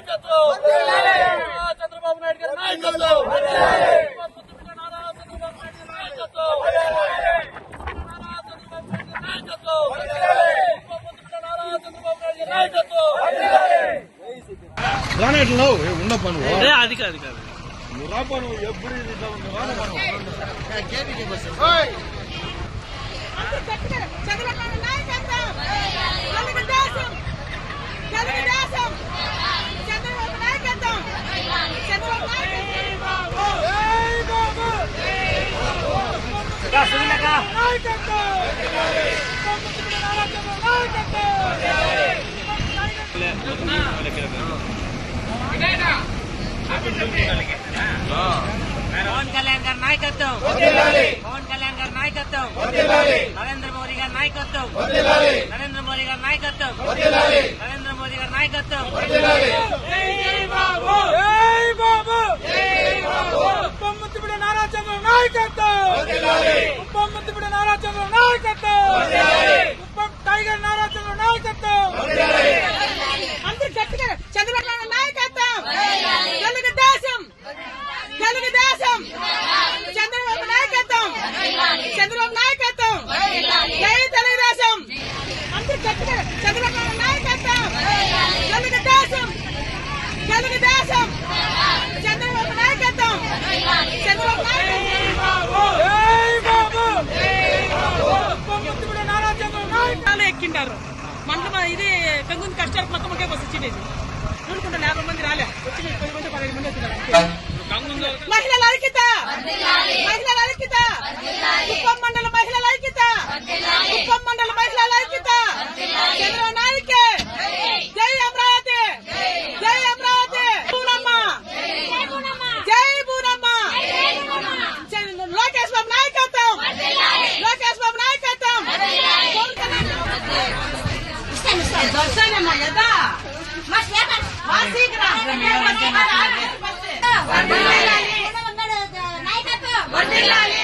నాయకత్వం చంద్రబాబు నాయుడు గారి నాయకత్వం ఉన్న పను అది కాదు నువ్వు రా పను ఎప్పుడు పవన్ కళ్యాణ్ గారి నాయకత్వం, పవన్ కళ్యాణ్ గారి నాయకత్వం, నరేంద్ర మోదీ గారి నాయకత్వం, నరేంద్ర మోదీ గారి నాయకత్వం, నరేంద్ర మోదీ గారి నాయకత్వం. ఉపముఖ్యమంత్రి నారా చంద్రబాబు నాయకత్వం, ఉపముఖ్యమంత్రి నారా చంద్రబాబు నాయకత్వం, టైగర్ నారా చంద్రబాబు నాయకత్వం, అందరూ గట్టిగా చంద్రబాబు నాయకత్వం, తెలుగుదేశం తెలుగుదేశం చంద్రబాబు నాయకత్వం, చంద్రబాబు నాయకత్వం, జై తెలుగుదేశం, అందరూ గట్టిగా చంద్రబాబు నాయకత్వం, తెలుగుదేశం తెలుగుదేశం చంద్రబాబు నాయకత్వం, చంద్రబాబు ఎక్కింటారు మండలం ఇది పెంగుంది కష్టాలకు మొత్తం ఒకే బస్సు వచ్చింది చూడుకుంటా 50 మంది రాలే వచ్చి 10 మంది 15 మంది వచ్చినారు. మహిళల ఐక్యత మహిళల ఐక్యత కుప్పం మండల మహిళల ఐక్యత కుప్పం మండల మహిళల ఐక్యత చంద్రబాబు నాయుడికి జై అమరావతి జై అమరావతి బూరమ్మ జై బూరమ్మ లోకేష్ బాబు నాయకత్వం లోకేష్ బాబు నాయకత్వం నాయకత్వం